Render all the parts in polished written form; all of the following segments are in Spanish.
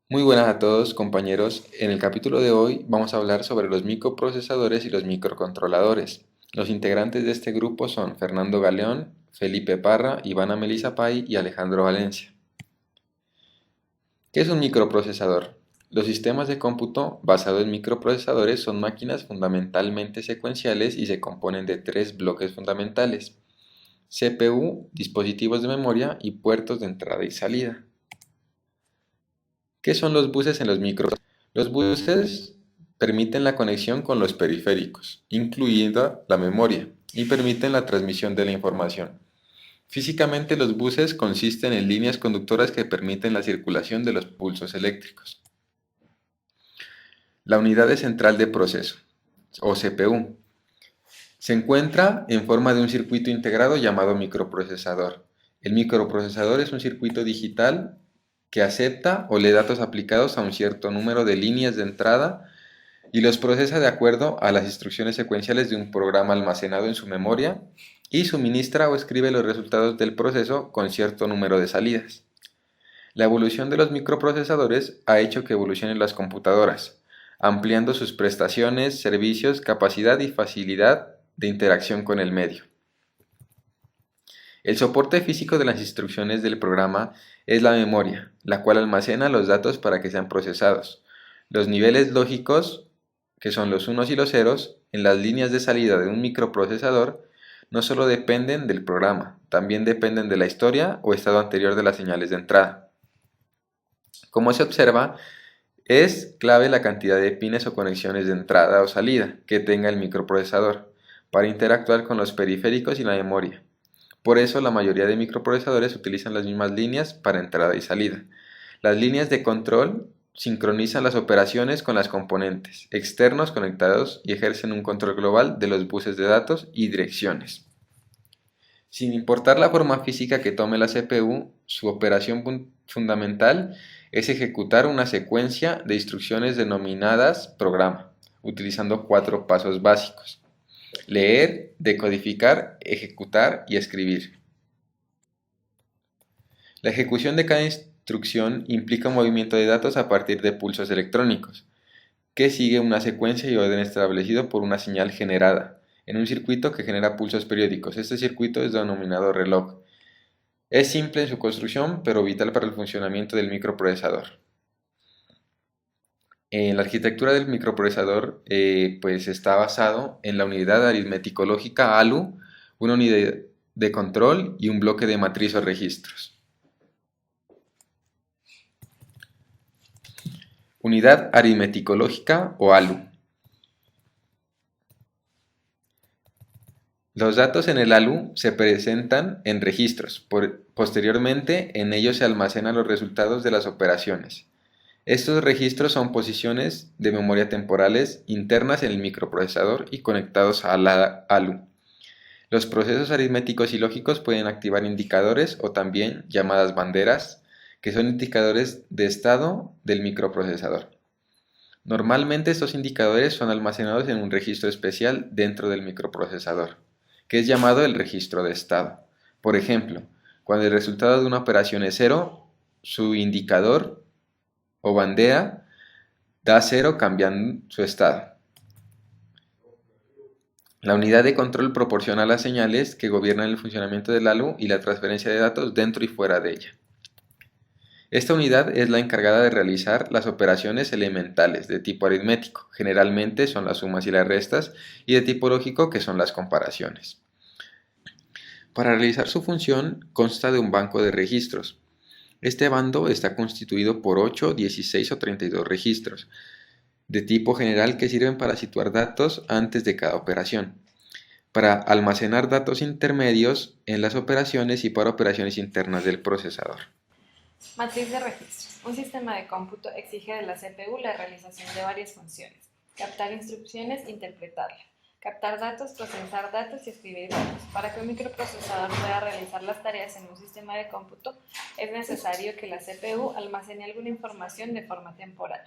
Muy buenas a todos, compañeros. En el capítulo de hoy vamos a hablar sobre los microprocesadores y los microcontroladores. Los integrantes de este grupo son Fernando Galeón, Felipe Parra, Ivana Melisa Pay y Alejandro Valencia. ¿Qué es un microprocesador? Los sistemas de cómputo basados en microprocesadores son máquinas fundamentalmente secuenciales y se componen de tres bloques fundamentales: CPU, dispositivos de memoria y puertos de entrada y salida. ¿Qué son los buses en los micros? Los buses permiten la conexión con los periféricos, incluida la memoria, y permiten la transmisión de la información. Físicamente, los buses consisten en líneas conductoras que permiten la circulación de los pulsos eléctricos. La unidad de central de proceso, o CPU, se encuentra en forma de un circuito integrado llamado microprocesador. El microprocesador es un circuito digital que acepta o lee datos aplicados a un cierto número de líneas de entrada y los procesa de acuerdo a las instrucciones secuenciales de un programa almacenado en su memoria y suministra o escribe los resultados del proceso con cierto número de salidas. La evolución de los microprocesadores ha hecho que evolucionen las computadoras, ampliando sus prestaciones, servicios, capacidad y facilidad de interacción con el medio. El soporte físico de las instrucciones del programa es la memoria, la cual almacena los datos para que sean procesados. Los niveles lógicos, que son los unos y los ceros, en las líneas de salida de un microprocesador, no solo dependen del programa, también dependen de la historia o estado anterior de las señales de entrada. Como se observa, es clave la cantidad de pines o conexiones de entrada o salida que tenga el microprocesador para interactuar con los periféricos y la memoria. Por eso la mayoría de microprocesadores utilizan las mismas líneas para entrada y salida. Las líneas de control sincronizan las operaciones con las componentes externos conectados y ejercen un control global de los buses de datos y direcciones. Sin importar la forma física que tome la CPU, su operación fundamental es ejecutar una secuencia de instrucciones denominadas programa, utilizando cuatro pasos básicos: leer, decodificar, ejecutar y escribir. La ejecución de cada instrucción implica un movimiento de datos a partir de pulsos electrónicos, que sigue una secuencia y orden establecido por una señal generada en un circuito que genera pulsos periódicos. Este circuito es denominado reloj. Es simple en su construcción, pero vital para el funcionamiento del microprocesador. En la arquitectura del microprocesador pues está basado en la unidad aritmético-lógica ALU, una unidad de control y un bloque de matriz o registros. Unidad aritmético-lógica o ALU. Los datos en el ALU se presentan en registros. Posteriormente, en ellos se almacenan los resultados de las operaciones. Estos registros son posiciones de memoria temporales internas en el microprocesador y conectados a la ALU. Los procesos aritméticos y lógicos pueden activar indicadores o también llamadas banderas, que son indicadores de estado del microprocesador. Normalmente estos indicadores son almacenados en un registro especial dentro del microprocesador, que es llamado el registro de estado. Por ejemplo, cuando el resultado de una operación es cero, su indicador o bandera da cero cambiando su estado. La unidad de control proporciona las señales que gobiernan el funcionamiento del ALU y la transferencia de datos dentro y fuera de ella. Esta unidad es la encargada de realizar las operaciones elementales de tipo aritmético, generalmente son las sumas y las restas, y de tipo lógico, que son las comparaciones. Para realizar su función consta de un banco de registros. Este bando está constituido por 8, 16 o 32 registros, de tipo general, que sirven para situar datos antes de cada operación, para almacenar datos intermedios en las operaciones y para operaciones internas del procesador. Matriz de registros. Un sistema de cómputo exige de la CPU la realización de varias funciones: captar instrucciones, interpretarlas, captar datos, procesar datos y escribir datos. Para que un microprocesador pueda realizar las tareas en un sistema de cómputo, es necesario que la CPU almacene alguna información de forma temporal.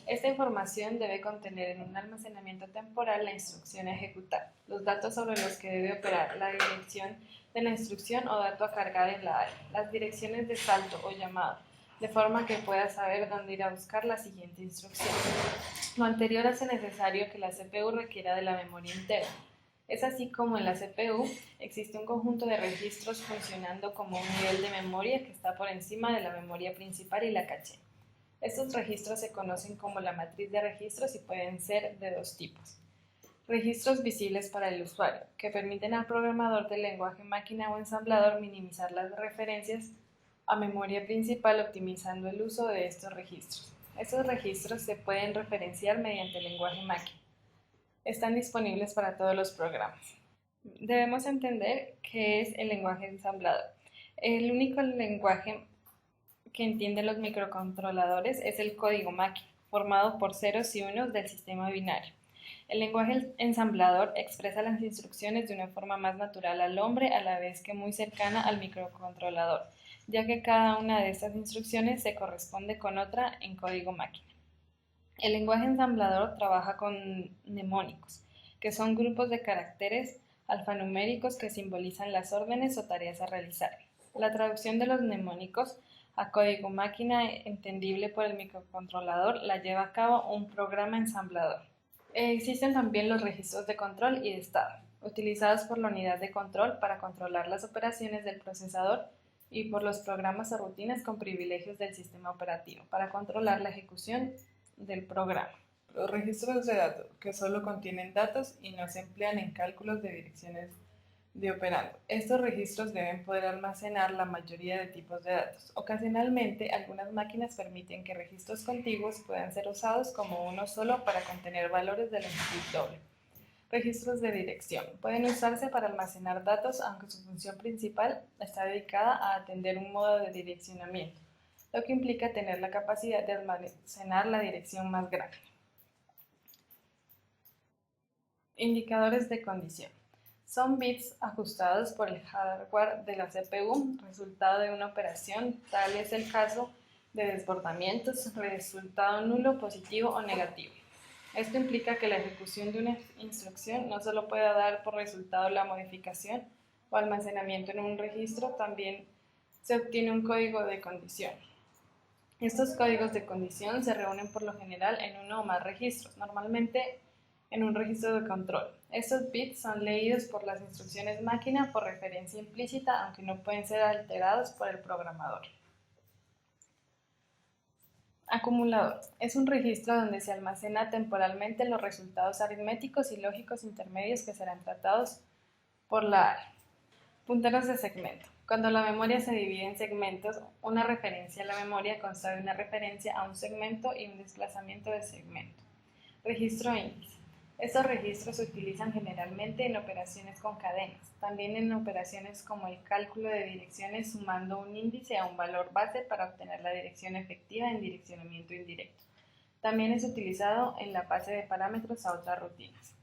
Esta información debe contener en un almacenamiento temporal la instrucción a ejecutar, los datos sobre los que debe operar, la dirección de la instrucción o dato a cargar en la área, las direcciones de salto o llamado, de forma que pueda saber dónde ir a buscar la siguiente instrucción. Lo anterior hace necesario que la CPU requiera de la memoria interna. Es así como en la CPU existe un conjunto de registros funcionando como un nivel de memoria que está por encima de la memoria principal y la caché. Estos registros se conocen como la matriz de registros y pueden ser de dos tipos. Registros visibles para el usuario, que permiten al programador del lenguaje máquina o ensamblador minimizar las referencias a memoria principal optimizando el uso de estos registros. Estos registros se pueden referenciar mediante el lenguaje máquina. Están disponibles para todos los programas. Debemos entender qué es el lenguaje ensamblador. El único lenguaje que entienden los microcontroladores es el código máquina, formado por ceros y unos del sistema binario. El lenguaje ensamblador expresa las instrucciones de una forma más natural al hombre, a la vez que muy cercana al microcontrolador, ya que cada una de estas instrucciones se corresponde con otra en código máquina. El lenguaje ensamblador trabaja con mnemónicos, que son grupos de caracteres alfanuméricos que simbolizan las órdenes o tareas a realizar. La traducción de los mnemónicos a código máquina entendible por el microcontrolador la lleva a cabo un programa ensamblador. Existen también los registros de control y de estado, utilizados por la unidad de control para controlar las operaciones del procesador y por los programas o rutinas con privilegios del sistema operativo para controlar la ejecución del programa. Los registros de datos, que solo contienen datos y no se emplean en cálculos de direcciones de operando. Estos registros deben poder almacenar la mayoría de tipos de datos. Ocasionalmente, algunas máquinas permiten que registros contiguos puedan ser usados como uno solo para contener valores de longitud doble. Registros de dirección. Pueden usarse para almacenar datos, aunque su función principal está dedicada a atender un modo de direccionamiento, lo que implica tener la capacidad de almacenar la dirección más grande. Indicadores de condición. Son bits ajustados por el hardware de la CPU, resultado de una operación, tal es el caso de desbordamientos, resultado nulo, positivo o negativo. Esto implica que la ejecución de una instrucción no solo pueda dar por resultado la modificación o almacenamiento en un registro, también se obtiene un código de condición. Estos códigos de condición se reúnen por lo general en uno o más registros, normalmente en un registro de control. Estos bits son leídos por las instrucciones máquina por referencia implícita, aunque no pueden ser alterados por el programador. Acumulador. Es un registro donde se almacena temporalmente los resultados aritméticos y lógicos intermedios que serán tratados por la área. Punteros de segmento. Cuando la memoria se divide en segmentos, una referencia a la memoria consta de una referencia a un segmento y un desplazamiento de segmento. Registro índice. Estos registros se utilizan generalmente en operaciones con cadenas, también en operaciones como el cálculo de direcciones sumando un índice a un valor base para obtener la dirección efectiva en direccionamiento indirecto. También es utilizado en la base de parámetros a otras rutinas.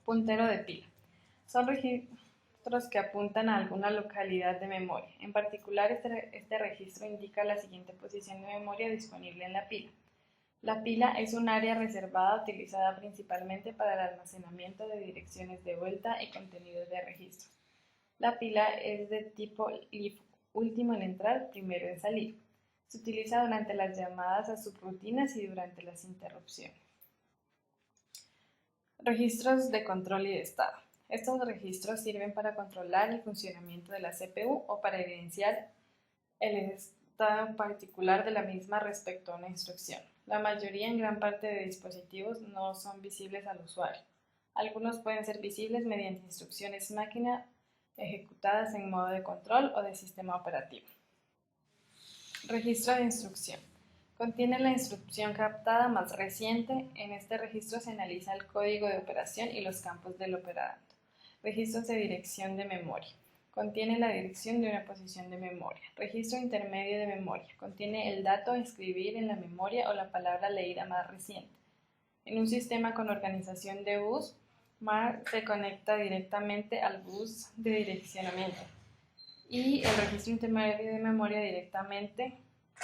Puntero de pila. Son registros que apuntan a alguna localidad de memoria. En particular, este registro indica la siguiente posición de memoria disponible en la pila. La pila es un área reservada utilizada principalmente para el almacenamiento de direcciones de vuelta y contenidos de registros. La pila es de tipo LIFO, último en entrar, primero en salir. Se utiliza durante las llamadas a subrutinas y durante las interrupciones. Registros de control y de estado. Estos registros sirven para controlar el funcionamiento de la CPU o para evidenciar el estado particular de la misma respecto a una instrucción. La mayoría en gran parte de dispositivos no son visibles al usuario. Algunos pueden ser visibles mediante instrucciones máquina ejecutadas en modo de control o de sistema operativo. Registro de instrucción. Contiene la instrucción captada más reciente. En este registro se analiza el código de operación y los campos del operando. Registros de dirección de memoria. Contiene la dirección de una posición de memoria. Registro intermedio de memoria. Contiene el dato a escribir en la memoria o la palabra leída más reciente. En un sistema con organización de bus, MAR se conecta directamente al bus de direccionamiento y el registro intermedio de memoria directamente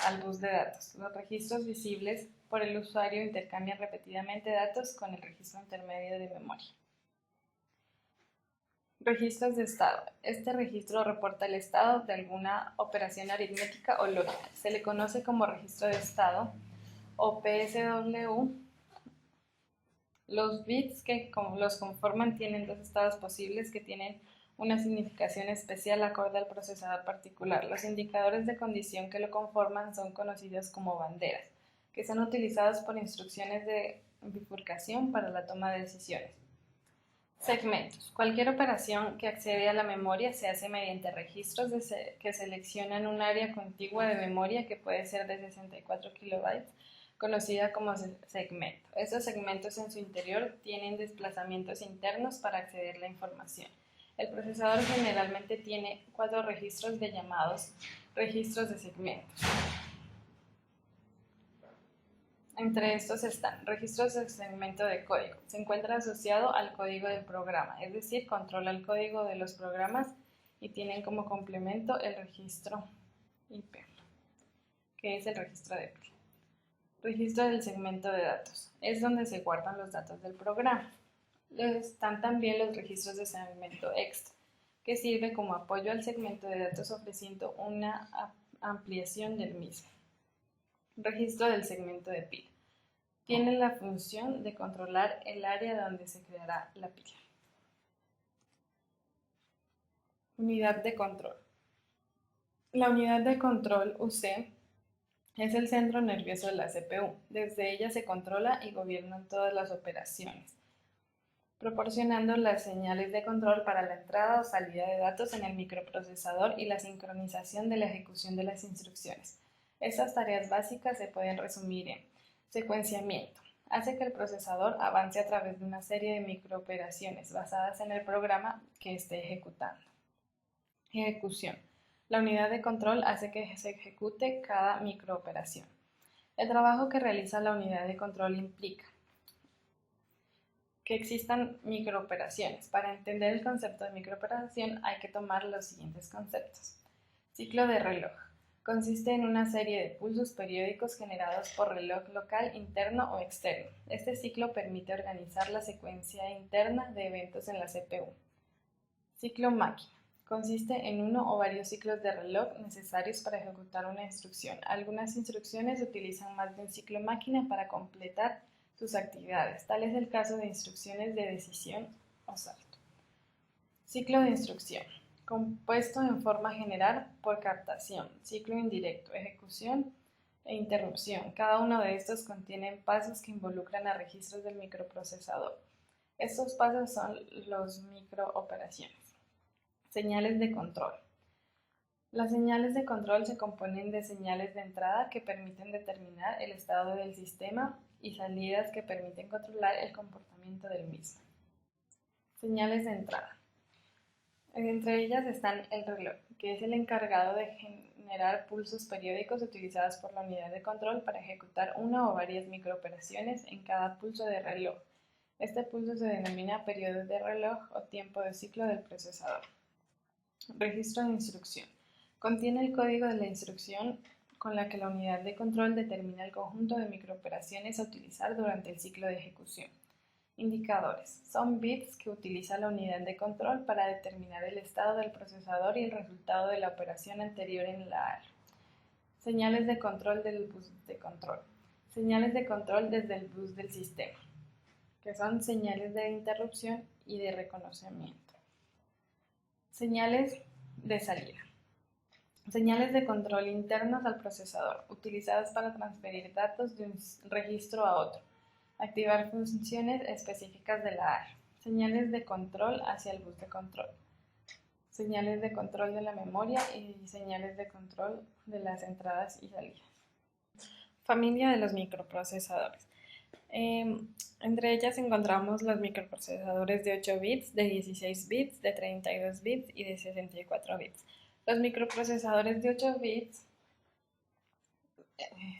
al bus de datos. Los registros visibles por el usuario intercambian repetidamente datos con el registro intermedio de memoria. Registros de estado. Este registro reporta el estado de alguna operación aritmética o lógica. Se le conoce como registro de estado o PSW. Los bits que los conforman tienen dos estados posibles que tienen una significación especial acorde al procesador particular. Los indicadores de condición que lo conforman son conocidos como banderas, que son utilizados por instrucciones de bifurcación para la toma de decisiones. Segmentos. Cualquier operación que accede a la memoria se hace mediante registros que seleccionan un área contigua de memoria que puede ser de 64 kilobytes, conocida como segmento. Estos segmentos en su interior tienen desplazamientos internos para acceder a la información. El procesador generalmente tiene 4 registros de llamados registros de segmentos. Entre estos están registros de segmento de código. Se encuentra asociado al código del programa, es decir, controla el código de los programas y tienen como complemento el registro IP, que es el registro de PIL. Registro del segmento de datos. Es donde se guardan los datos del programa. Están también los registros de segmento extra, que sirve como apoyo al segmento de datos ofreciendo una ampliación del mismo. Registro del segmento de pila. Tiene la función de controlar el área donde se creará la pila. Unidad de control. La unidad de control UC es el centro nervioso de la CPU. Desde ella se controla y gobiernan todas las operaciones, proporcionando las señales de control para la entrada o salida de datos en el microprocesador y la sincronización de la ejecución de las instrucciones. Estas tareas básicas se pueden resumir en secuenciamiento. Hace que el procesador avance a través de una serie de microoperaciones basadas en el programa que esté ejecutando. Ejecución. La unidad de control hace que se ejecute cada microoperación. El trabajo que realiza la unidad de control implica que existan microoperaciones. Para entender el concepto de microoperación hay que tomar los siguientes conceptos. Ciclo de reloj. Consiste en una serie de pulsos periódicos generados por reloj local, interno o externo. Este ciclo permite organizar la secuencia interna de eventos en la CPU. Ciclo máquina. Consiste en uno o varios ciclos de reloj necesarios para ejecutar una instrucción. Algunas instrucciones utilizan más de un ciclo máquina para completar sus actividades. Tal es el caso de instrucciones de decisión o salto. Ciclo de instrucción. Compuesto en forma general por captación, ciclo indirecto, ejecución e interrupción. Cada uno de estos contienen pasos que involucran a registros del microprocesador. Estos pasos son los microoperaciones. Señales de control. Las señales de control se componen de señales de entrada que permiten determinar el estado del sistema y salidas que permiten controlar el comportamiento del mismo. Señales de entrada. Entre ellas están el reloj, que es el encargado de generar pulsos periódicos utilizados por la unidad de control para ejecutar una o varias microoperaciones en cada pulso de reloj. Este pulso se denomina periodo de reloj o tiempo de ciclo del procesador. Registro de instrucción. Contiene el código de la instrucción con la que la unidad de control determina el conjunto de microoperaciones a utilizar durante el ciclo de ejecución. Indicadores. Son bits que utiliza la unidad de control para determinar el estado del procesador y el resultado de la operación anterior en la área. Señales de control del bus de control. Señales de control desde el bus del sistema, que son señales de interrupción y de reconocimiento. Señales de salida. Señales de control internas al procesador, utilizadas para transferir datos de un registro a otro. Activar funciones específicas de la área. Señales de control hacia el bus de control. Señales de control de la memoria y señales de control de las entradas y salidas. Familia de los microprocesadores. Entre ellas encontramos los microprocesadores de 8 bits, de 16 bits, de 32 bits y de 64 bits. Los microprocesadores de 8 bits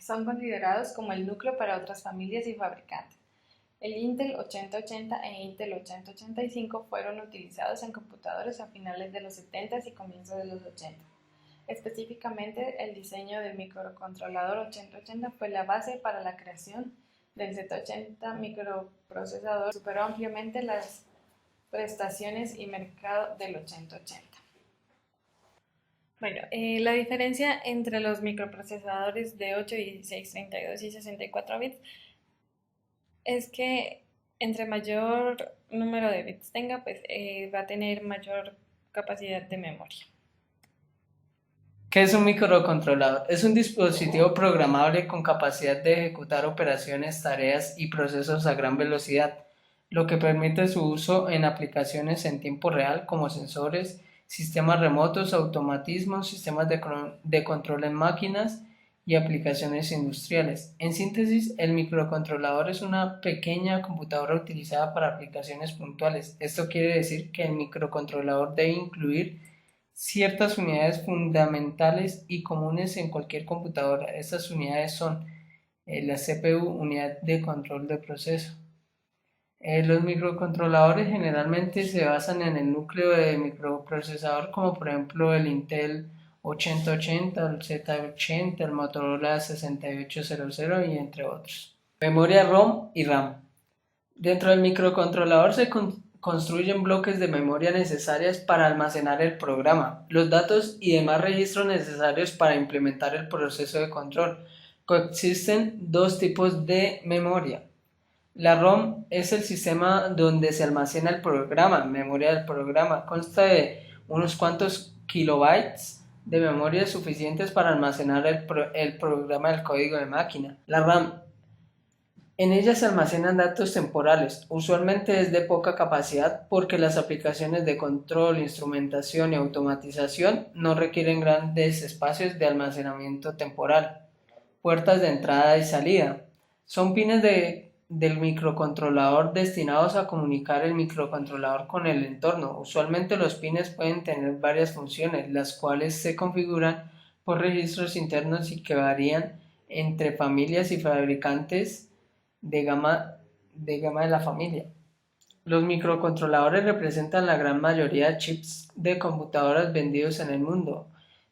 son considerados como el núcleo para otras familias y fabricantes. El Intel 8080 e Intel 8085 fueron utilizados en computadores a finales de los 70 y comienzos de los 80. Específicamente, el diseño del microcontrolador 8080 fue la base para la creación del Z80 microprocesador. Superó ampliamente las prestaciones y mercado del 8080. Bueno, la diferencia entre los microprocesadores de 8, 16, 32 y 64 bits es que entre mayor número de bits tenga, pues va a tener mayor capacidad de memoria. ¿Qué es un microcontrolador? Es un dispositivo programable con capacidad de ejecutar operaciones, tareas y procesos a gran velocidad, lo que permite su uso en aplicaciones en tiempo real como sensores, sistemas remotos, automatismos, sistemas de control en máquinas y aplicaciones industriales. En síntesis, el microcontrolador es una pequeña computadora utilizada para aplicaciones puntuales. Esto quiere decir que el microcontrolador debe incluir ciertas unidades fundamentales y comunes en cualquier computadora. Estas unidades son la CPU, unidad de control de proceso. Los microcontroladores generalmente se basan en el núcleo de microprocesador, como por ejemplo el Intel 8080, el Z80, el Motorola 6800 y entre otros. Memoria ROM y RAM. Dentro del microcontrolador se construyen bloques de memoria necesarias para almacenar el programa, los datos y demás registros necesarios para implementar el proceso de control. Coexisten dos tipos de memoria. La ROM es el sistema donde se almacena el programa, memoria del programa. Consta de unos cuantos kilobytes de memoria suficientes para almacenar el programa del código de máquina. La RAM. En ella se almacenan datos temporales, usualmente es de poca capacidad porque las aplicaciones de control, instrumentación y automatización no requieren grandes espacios de almacenamiento temporal. Puertas de entrada y salida. Son pines del microcontrolador destinados a comunicar el microcontrolador con el entorno. Usualmente los pines pueden tener varias funciones, las cuales se configuran por registros internos y que varían entre familias y fabricantes de gama de la familia. Los microcontroladores representan la gran mayoría de chips de computadoras vendidos en el mundo.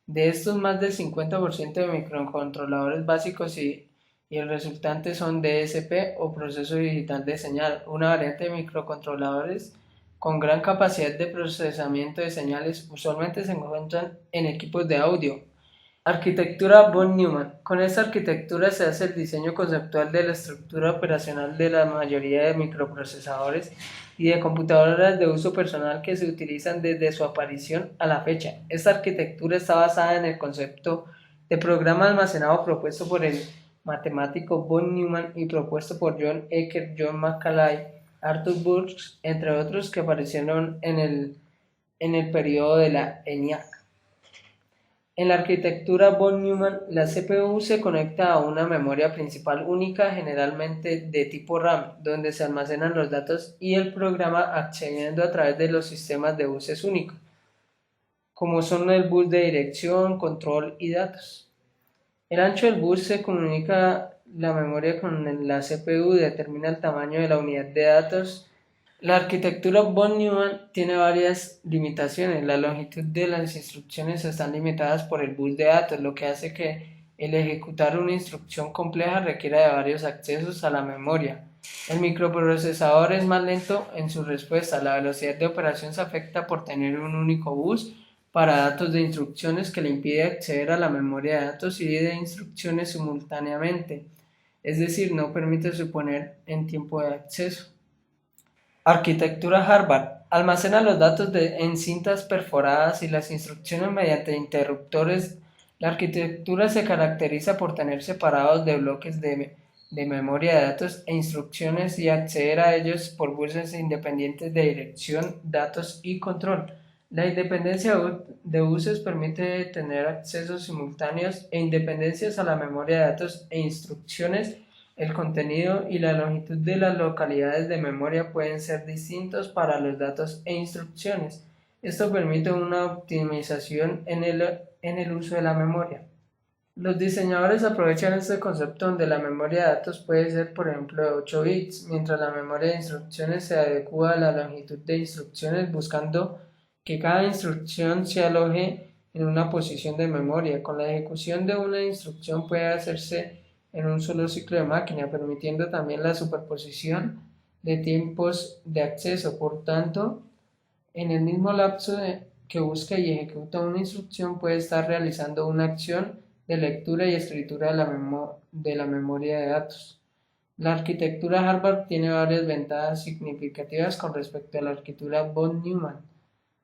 De estos, más del 50% de microcontroladores básicos y el resultante son DSP o proceso digital de señal, una variante de microcontroladores con gran capacidad de procesamiento de señales. Usualmente se encuentran en equipos de audio. Arquitectura von Neumann. Con esta arquitectura se hace el diseño conceptual de la estructura operacional de la mayoría de microprocesadores y de computadoras de uso personal que se utilizan desde su aparición a la fecha. Esta arquitectura está basada en el concepto de programa almacenado propuesto por el matemático von Neumann y propuesto por John Eckert, John Macaulay, Arthur Burks, entre otros, que aparecieron en el periodo de la ENIAC. En la arquitectura von Neumann, la CPU se conecta a una memoria principal única, generalmente de tipo RAM, donde se almacenan los datos y el programa accediendo a través de los sistemas de buses únicos, como son el bus de dirección, control y datos. El ancho del bus se comunica la memoria con la CPU y determina el tamaño de la unidad de datos. La arquitectura von Neumann tiene varias limitaciones. La longitud de las instrucciones están limitadas por el bus de datos, lo que hace que el ejecutar una instrucción compleja requiera de varios accesos a la memoria. El microprocesador es más lento en su respuesta. La velocidad de operación se afecta por tener un único bus para datos de instrucciones que le impide acceder a la memoria de datos y de instrucciones simultáneamente, es decir, no permite suponer en tiempo de acceso. Arquitectura Harvard. Almacena los datos en cintas perforadas y las instrucciones mediante interruptores. La arquitectura se caracteriza por tener separados de bloques de memoria de datos e instrucciones y acceder a ellos por buses independientes de dirección, datos y control. La independencia de buses permite tener accesos simultáneos e independencias a la memoria de datos e instrucciones. El contenido y la longitud de las localidades de memoria pueden ser distintos para los datos e instrucciones. Esto permite una optimización en el uso de la memoria. Los diseñadores aprovechan este concepto donde la memoria de datos puede ser, por ejemplo, de 8 bits, mientras la memoria de instrucciones se adecua a la longitud de instrucciones, buscando que cada instrucción se aloje en una posición de memoria. Con la ejecución de una instrucción puede hacerse en un solo ciclo de máquina, permitiendo también la superposición de tiempos de acceso. Por tanto, En el mismo lapso que busca y ejecuta una instrucción puede estar realizando una acción de lectura y escritura de la memoria de datos. La arquitectura Harvard tiene varias ventajas significativas con respecto a la arquitectura von Neumann.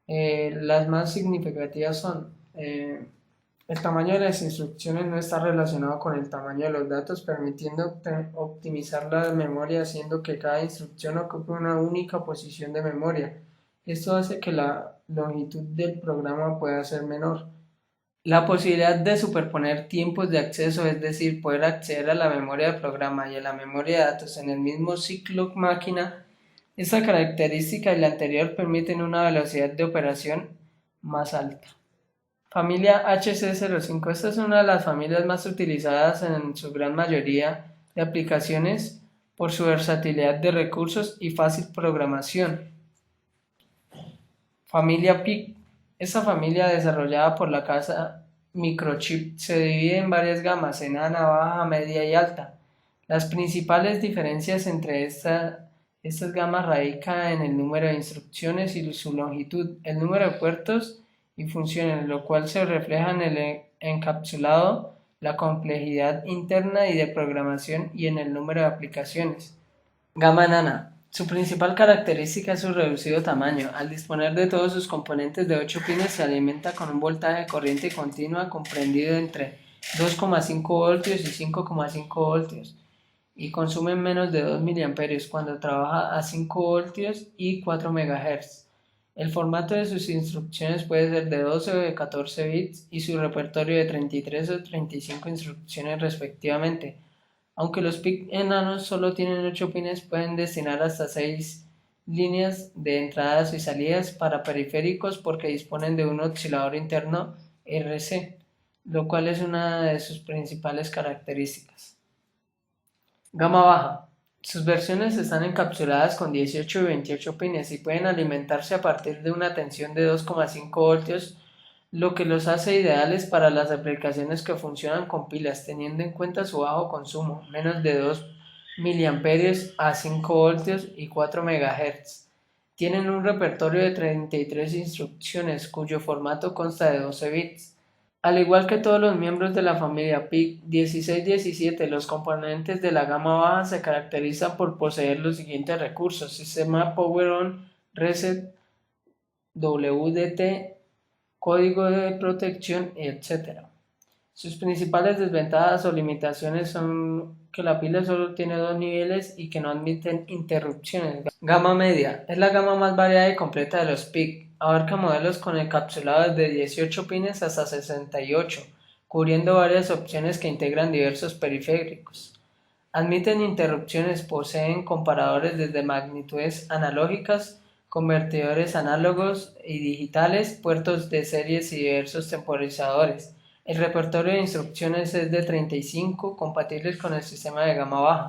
Las más significativas son el tamaño de las instrucciones no está relacionado con el tamaño de los datos, permitiendo optimizar la memoria haciendo que cada instrucción ocupe una única posición de memoria. Esto hace que la longitud del programa pueda ser menor. La posibilidad de superponer tiempos de acceso, es decir, poder acceder a la memoria del programa y a la memoria de datos en el mismo ciclo máquina. Esta característica y la anterior permiten una velocidad de operación más alta. Familia HC05. Esta es una de las familias más utilizadas en su gran mayoría de aplicaciones por su versatilidad de recursos y fácil programación. Familia PIC. Esta familia, desarrollada por la casa Microchip, se divide en varias gamas, enana, baja, media y alta. Las principales diferencias entre estas gamas radican en el número de instrucciones y su longitud, el número de puertos y funciones, lo cual se refleja en el encapsulado, la complejidad interna y de programación y en el número de aplicaciones. Gama enana. Su principal característica es su reducido tamaño. Al disponer de todos sus componentes de 8 pines, se alimenta con un voltaje de corriente continua comprendido entre 2,5 voltios y 5,5 voltios y consume menos de 2 mA cuando trabaja a 5 voltios y 4 MHz. El formato de sus instrucciones puede ser de 12 o de 14 bits y su repertorio de 33 o 35 instrucciones respectivamente. Aunque los PIC enanos solo tienen 8 pines, pueden destinar hasta 6 líneas de entradas y salidas para periféricos porque disponen de un oscilador interno RC, lo cual es una de sus principales características. Gama baja. Sus versiones están encapsuladas con 18 y 28 pines y pueden alimentarse a partir de una tensión de 2,5 voltios, lo que los hace ideales para las aplicaciones que funcionan con pilas, teniendo en cuenta su bajo consumo, menos de 2 mA a 5 voltios y 4 MHz. Tienen un repertorio de 33 instrucciones, cuyo formato consta de 12 bits. Al igual que todos los miembros de la familia PIC 1617, los componentes de la gama baja se caracterizan por poseer los siguientes recursos: sistema Power On, Reset, WDT, código de protección, etc. Sus principales desventajas o limitaciones son que la pila solo tiene 2 niveles y que no admiten interrupciones. Gama media. Es la gama más variada y completa de los PIC. Abarca modelos con encapsulados de 18 pines hasta 68, cubriendo varias opciones que integran diversos periféricos. Admiten interrupciones, poseen comparadores desde magnitudes analógicas, convertidores análogos y digitales, puertos de series y diversos temporizadores. El repertorio de instrucciones es de 35, compatibles con el sistema de gama baja.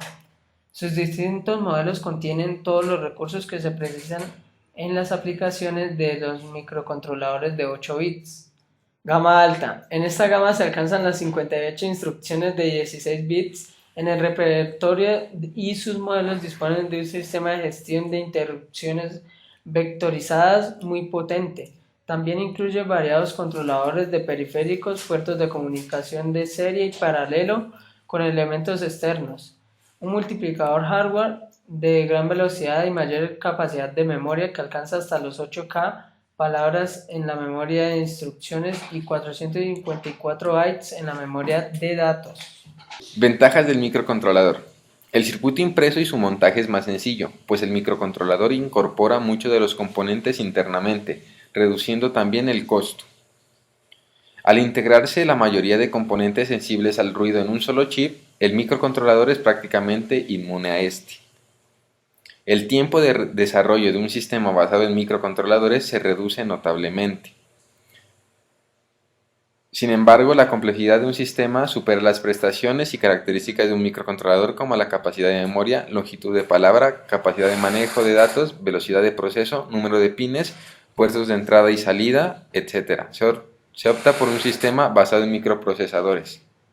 Sus distintos modelos contienen todos los recursos que se precisan en las aplicaciones de los microcontroladores de 8 bits. Gama alta. En esta gama se alcanzan las 58 instrucciones de 16 bits en el repertorio y sus modelos disponen de un sistema de gestión de interrupciones vectorizadas muy potente. También incluye variados controladores de periféricos, puertos de comunicación de serie y paralelo con elementos externos, un multiplicador hardware de gran velocidad y mayor capacidad de memoria que alcanza hasta los 8K palabras en la memoria de instrucciones y 454 bytes en la memoria de datos. Ventajas del microcontrolador. El circuito impreso y su montaje es más sencillo, pues el microcontrolador incorpora muchos de los componentes internamente, reduciendo también el costo. Al integrarse la mayoría de componentes sensibles al ruido en un solo chip, el microcontrolador es prácticamente inmune a este. El tiempo de desarrollo de un sistema basado en microcontroladores se reduce notablemente. Sin embargo, la complejidad de un sistema supera las prestaciones y características de un microcontrolador como la capacidad de memoria, longitud de palabra, capacidad de manejo de datos, velocidad de proceso, número de pines, puertos de entrada y salida, etc. Se opta por un sistema basado en microprocesadores.